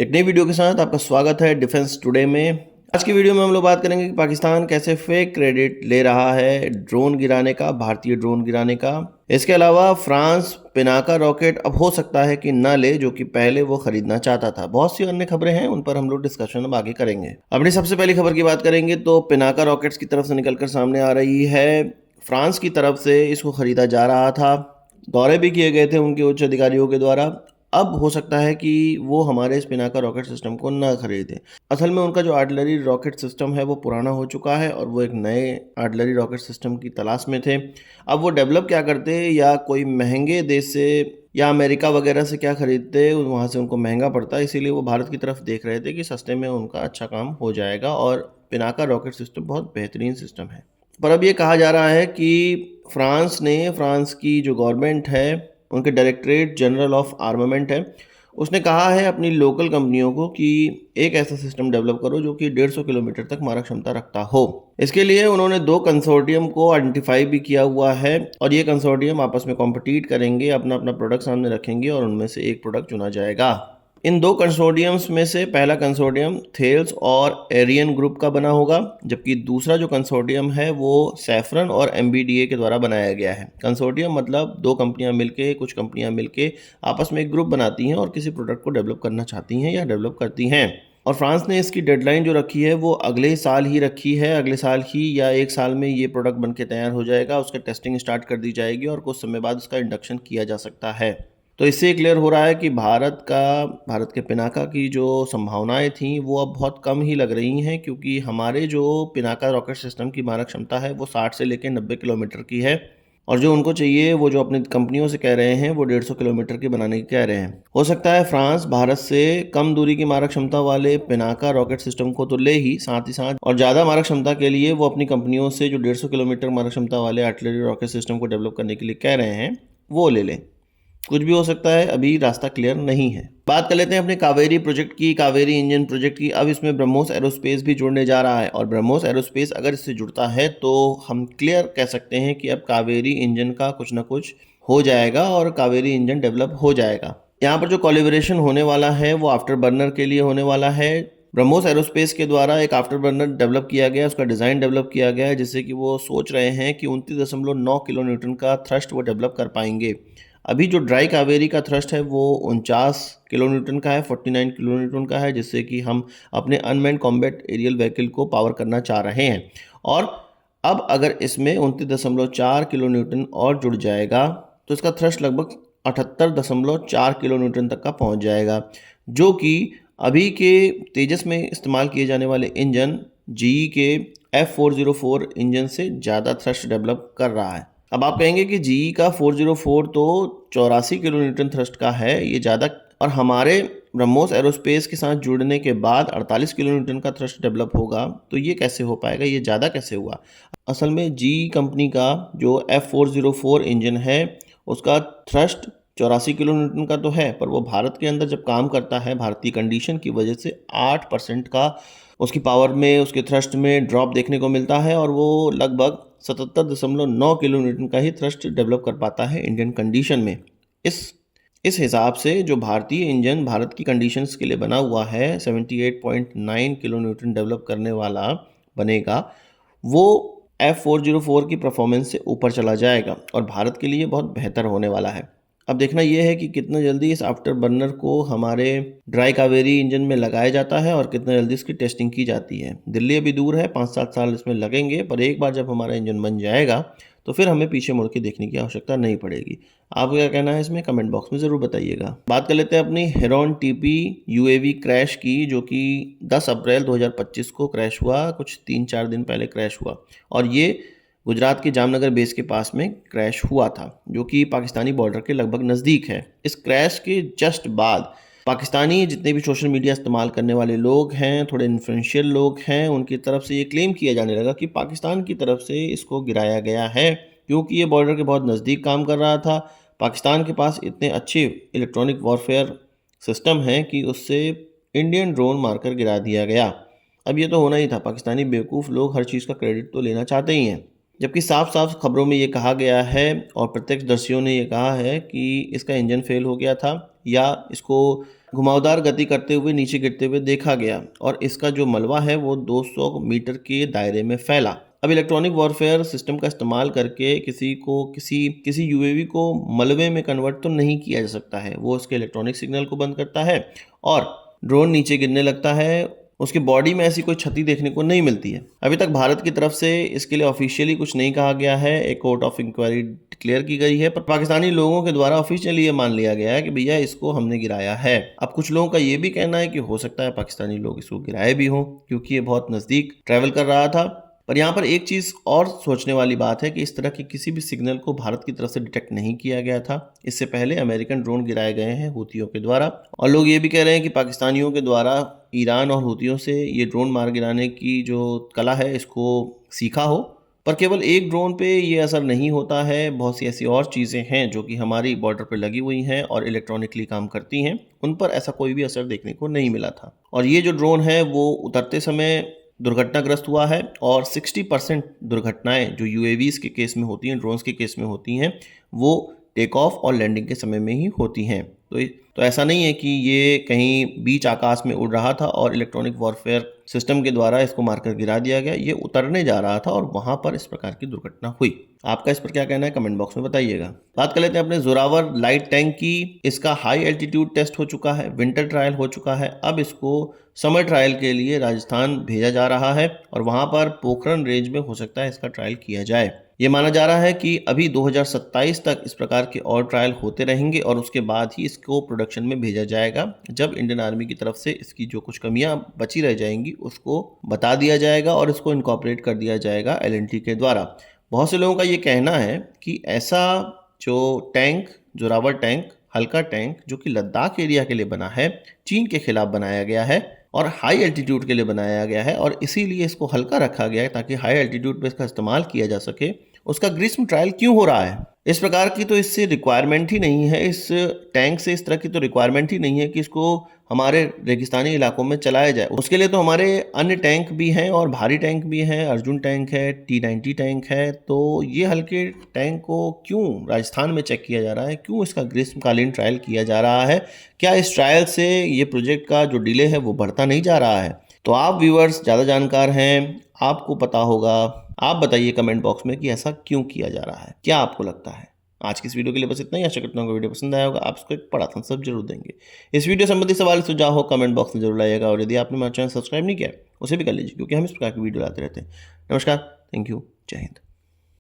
एक नई वीडियो के साथ आपका स्वागत है डिफेंस टुडे में। आज की वीडियो में हम लोग बात करेंगे कि पाकिस्तान कैसे फेक क्रेडिट ले रहा है ड्रोन गिराने का, भारतीय ड्रोन गिराने का। इसके अलावा फ्रांस पिनाका रॉकेट अब हो सकता है कि ना ले, जो कि पहले वो खरीदना चाहता था। बहुत सी अन्य खबरें हैं, उन पर हम लोग डिस्कशन अब आगे करेंगे। अपनी सबसे पहली खबर की बात करेंगे तो पिनाका रॉकेट्स की तरफ से निकलकर सामने आ रही है। फ्रांस की तरफ से इसको खरीदा जा रहा था, दौरे भी किए गए थे उनके उच्च अधिकारियों के द्वारा। अब हो सकता है कि वो हमारे स्पिनाका रॉकेट सिस्टम को ना खरीदें। असल में उनका जो आर्टिलरी रॉकेट सिस्टम है वो पुराना हो चुका है और वो एक नए आर्टिलरी रॉकेट सिस्टम की तलाश में थे। अब वो डेवलप क्या करते, या कोई महंगे देश से या अमेरिका वगैरह से क्या खरीदते, वहाँ से उनको महंगा पड़ता, इसीलिए वो भारत की तरफ देख रहे थे कि सस्ते में उनका अच्छा काम हो जाएगा। और पिनाका रॉकेट सिस्टम बहुत बेहतरीन सिस्टम है। पर अब ये कहा जा रहा है कि फ्रांस की जो गवर्नमेंट है, उनके डायरेक्टरेट जनरल ऑफ आर्मामेंट है, उसने कहा है अपनी लोकल कंपनियों को कि एक ऐसा सिस्टम डेवलप करो जो कि 150 किलोमीटर तक मारक क्षमता रखता हो। इसके लिए उन्होंने 2 कंसोर्टियम को आइडेंटिफाई भी किया हुआ है और ये कंसोर्टियम आपस में कॉम्पिटिट करेंगे, अपना अपना प्रोडक्ट सामने रखेंगे और उनमें से एक प्रोडक्ट चुना जाएगा। इन 2 कंसोर्टियम्स में से पहला कंसोर्टियम थेल्स और एरियन ग्रुप का बना होगा, जबकि दूसरा जो कंसोर्टियम है वो सैफरन और एमबीडीए के द्वारा बनाया गया है। कंसोर्टियम मतलब 2 कंपनियां मिलके, कुछ कंपनियां मिलके आपस में एक ग्रुप बनाती हैं और किसी प्रोडक्ट को डेवलप करना चाहती हैं या डेवलप करती हैं। और फ्रांस ने इसकी डेडलाइन जो रखी है वो अगले साल ही रखी है। अगले साल ही या 1 साल में ये प्रोडक्ट बन के तैयार हो जाएगा, उसका टेस्टिंग स्टार्ट कर दी जाएगी और कुछ समय बाद उसका इंडक्शन किया जा सकता है। तो इससे क्लियर हो रहा है कि भारत के पिनाका की जो संभावनाएं थी वो अब बहुत कम ही लग रही हैं, क्योंकि हमारे जो पिनाका रॉकेट सिस्टम की मारक क्षमता है वो 60 से लेकर 90 किलोमीटर की है और जो उनको चाहिए, वो जो अपनी कंपनियों से कह रहे हैं, वो 150 किलोमीटर की बनाने की कह रहे हैं। हो सकता है फ्रांस भारत से कम दूरी की मारक क्षमता वाले पिनाका रॉकेट सिस्टम को तो ले ही, साथ ही साथ और ज़्यादा मारक क्षमता के लिए वो अपनी कंपनियों से जो 150 किलोमीटर मारक क्षमता वाले आर्टिलरी रॉकेट सिस्टम को डेवलप करने के लिए कह रहे हैं वो ले लें। कुछ भी हो सकता है, अभी रास्ता क्लियर नहीं है। बात कर लेते हैं अपने कावेरी प्रोजेक्ट की, कावेरी इंजन प्रोजेक्ट की। अब इसमें ब्रह्मोस एरोस्पेस भी जुड़ने जा रहा है और ब्रह्मोस एरोस्पेस अगर इससे जुड़ता है तो हम क्लियर कह सकते हैं कि अब कावेरी इंजन का कुछ ना कुछ हो जाएगा और कावेरी इंजन डेवलप हो जाएगा। यहाँ पर जो कोलैबोरेशन होने वाला है वो आफ्टर बर्नर के लिए होने वाला है। ब्रह्मोस एरोस्पेस के द्वारा एक आफ्टर बर्नर डेवलप किया गया, उसका डिज़ाइन डेवलप किया गया है, जिससे कि वो सोच रहे हैं कि 29.9 किलो न्यूटन का थ्रस्ट वो डेवलप कर पाएंगे। अभी जो ड्राई कावेरी का थ्रस्ट है वो 49 किलो न्यूटन का है, 49 किलो न्यूटन का है, जिससे कि हम अपने अनमैन्ड कॉम्बैट एरियल व्हीकल को पावर करना चाह रहे हैं। और अब अगर इसमें 29.4 किलो न्यूटन और जुड़ जाएगा तो इसका थ्रस्ट लगभग 78.4 किलो न्यूटन तक का पहुंच जाएगा, जो कि अभी के तेजस में इस्तेमाल किए जाने वाले इंजन GE के F404 इंजन से ज़्यादा थ्रस्ट डेवलप कर रहा है। अब आप कहेंगे कि GE का 404 तो 84 किलो न्यूटन थ्रस्ट का है, ये ज़्यादा, और हमारे ब्रह्मोस एरोस्पेस के साथ जुड़ने के बाद 48 किलो न्यूटन का थ्रस्ट डेवलप होगा, तो ये कैसे हो पाएगा, ये ज़्यादा कैसे हुआ? असल में GE कंपनी का जो F404 इंजन है उसका थ्रस्ट 84 किलो न्यूटन का तो है, पर वो भारत के अंदर जब काम करता है, भारतीय कंडीशन की वजह से 8% का उसकी पावर में, उसके थ्रस्ट में ड्रॉप देखने को मिलता है और वो लगभग 77.9 किलो न्यूटन का ही थ्रस्ट डेवलप कर पाता है इंडियन कंडीशन में। इस हिसाब से जो भारतीय इंजन भारत की कंडीशंस के लिए बना हुआ है, 78.9 किलो न्यूटन डेवलप करने वाला बनेगा, वो F404 की परफॉर्मेंस से ऊपर चला जाएगा और भारत के लिए बहुत बेहतर होने वाला है। अब देखना यह है कि कितना जल्दी इस आफ्टर बर्नर को हमारे ड्राई कावेरी इंजन में लगाया जाता है और कितना जल्दी इसकी टेस्टिंग की जाती है। दिल्ली अभी दूर है, 5-7 साल इसमें लगेंगे, पर एक बार जब हमारा इंजन बन जाएगा तो फिर हमें पीछे मुड़ के देखने की आवश्यकता नहीं पड़ेगी। आपको क्या कहना है इसमें, कमेंट बॉक्स में ज़रूर बताइएगा। बात कर लेते हैं अपनी हेरॉन TP UAV क्रैश की, जो कि 10 अप्रैल 2025 को क्रैश हुआ, कुछ 3-4 दिन पहले क्रैश हुआ और ये गुजरात के जामनगर बेस के पास में क्रैश हुआ था, जो कि पाकिस्तानी बॉर्डर के लगभग नज़दीक है। इस क्रैश के जस्ट बाद पाकिस्तानी जितने भी सोशल मीडिया इस्तेमाल करने वाले लोग हैं, थोड़े इन्फ्लुएंशियल लोग हैं, उनकी तरफ से ये क्लेम किया जाने लगा कि पाकिस्तान की तरफ से इसको गिराया गया है, क्योंकि ये बॉर्डर के बहुत नज़दीक काम कर रहा था। पाकिस्तान के पास इतने अच्छे इलेक्ट्रॉनिक वॉरफेयर सिस्टम हैं कि उससे इंडियन ड्रोन मारकर गिरा दिया गया। अब ये तो होना ही था, पाकिस्तानी बेवकूफ़ लोग हर चीज़ का क्रेडिट तो लेना चाहते ही हैं, जबकि साफ साफ खबरों में ये कहा गया है और प्रत्यक्षदर्शियों ने ये कहा है कि इसका इंजन फेल हो गया था या इसको घुमावदार गति करते हुए नीचे गिरते हुए देखा गया और इसका जो मलबा है वो 200 मीटर के दायरे में फैला। अब इलेक्ट्रॉनिक वॉरफेयर सिस्टम का इस्तेमाल करके किसी यूएवी को मलबे में कन्वर्ट तो नहीं किया जा सकता है। वो उसके इलेक्ट्रॉनिक सिग्नल को बंद करता है और ड्रोन नीचे गिरने लगता है। उसकी बॉडी में ऐसी कोई क्षति देखने को नहीं मिलती है। अभी तक भारत की तरफ से इसके लिए ऑफिशियली कुछ नहीं कहा गया है। एक कोर्ट ऑफ इंक्वायरी डिक्लेयर की गई है, पर पाकिस्तानी लोगों के द्वारा ऑफिशियली ये मान लिया गया है कि भैया इसको हमने गिराया है। अब कुछ लोगों का ये भी कहना है कि हो सकता है पाकिस्तानी लोग इसको गिराए भी हों, क्योंकि ये बहुत नज़दीक ट्रैवल कर रहा था। पर यहाँ पर एक चीज़ और सोचने वाली बात है कि इस तरह के किसी भी सिग्नल को भारत की तरफ से डिटेक्ट नहीं किया गया था। इससे पहले अमेरिकन ड्रोन गिराए गए हैं हूतियों के द्वारा, और लोग ये भी कह रहे हैं कि पाकिस्तानियों के द्वारा ईरान और हूतियों से ये ड्रोन मार गिराने की जो कला है इसको सीखा हो। पर केवल एक ड्रोन पे ये असर नहीं होता है, बहुत सी ऐसी और चीज़ें हैं जो कि हमारी बॉर्डर पर लगी हुई हैं और इलेक्ट्रॉनिकली काम करती हैं, उन पर ऐसा कोई भी असर देखने को नहीं मिला था। और ये जो ड्रोन है वो उतरते समय दुर्घटनाग्रस्त हुआ है और 60% दुर्घटनाएं जो यूएवीज के केस में होती हैं, ड्रोन्स के केस में होती हैं, वो टेक ऑफ और लैंडिंग के समय में ही होती हैं। तो ऐसा नहीं है कि ये कहीं बीच आकाश में उड़ रहा था और इलेक्ट्रॉनिक वॉरफेयर सिस्टम के द्वारा इसको मारकर गिरा दिया गया। ये उतरने जा रहा था और वहां पर इस प्रकार की दुर्घटना हुई। आपका इस पर क्या कहना है कमेंट बॉक्स में बताइएगा। बात कर लेते हैं अपने जोरावर लाइट टैंक की। इसका हाई एल्टीट्यूड टेस्ट हो चुका है, विंटर ट्रायल हो चुका है। अब इसको समर ट्रायल के लिए राजस्थान भेजा जा रहा है और वहां पर पोखरण रेंज में हो सकता है इसका ट्रायल किया जाए। ये माना जा रहा है कि अभी 2027 तक इस प्रकार के और ट्रायल होते रहेंगे और उसके बाद ही इसको प्रोडक्शन में भेजा जाएगा, जब इंडियन आर्मी की तरफ से इसकी जो कुछ कमियां बची रह जाएंगी उसको बता दिया जाएगा और इसको इनकॉर्पोरेट कर दिया जाएगा एलएनटी के द्वारा। बहुत से लोगों का ये कहना है कि ऐसा जो टैंक, जोरावर टैंक, हल्का टैंक जो कि लद्दाख एरिया के लिए बना है, चीन के खिलाफ बनाया गया है और हाई एल्टीट्यूड के लिए बनाया गया है और इसीलिए इसको हल्का रखा गया है ताकि हाई एल्टीट्यूड पे इसका इस्तेमाल किया जा सके। उसका ग्रीष्म ट्रायल क्यों हो रहा है? इस प्रकार की तो इससे रिक्वायरमेंट ही नहीं है, इस टैंक से इस तरह की तो रिक्वायरमेंट ही नहीं है कि इसको हमारे रेगिस्तानी इलाकों में चलाया जाए। उसके लिए तो हमारे अन्य टैंक भी हैं और भारी टैंक भी हैं, अर्जुन टैंक है, T-90 टैंक है। तो ये हल्के टैंक को क्यों राजस्थान में चेक किया जा रहा है? क्यों इसका ग्रीष्मकालीन ट्रायल किया जा रहा है? क्या इस ट्रायल से ये प्रोजेक्ट का जो डिले है वो बढ़ता नहीं जा रहा है? तो आप व्यूअर्स ज़्यादा जानकार हैं, आपको पता होगा। आप बताइए कमेंट बॉक्स में कि ऐसा क्यों किया जा रहा है, क्या आपको लगता है? आज की इस वीडियो के लिए बस इतना ही। आशा करता हूँ वीडियो पसंद आया होगा, आप इसको एक बड़ा थम्स अप जरूर देंगे। इस वीडियो संबंधी सवाल सुझाव हो कमेंट बॉक्स में जरूर लाइएगा और यदि आपने हमारा चैनल सब्सक्राइब नहीं किया उसे भी कर लीजिए, क्योंकि हम इस प्रकार की वीडियो लाते रहते हैं। नमस्कार, थैंक यू, जय हिंद।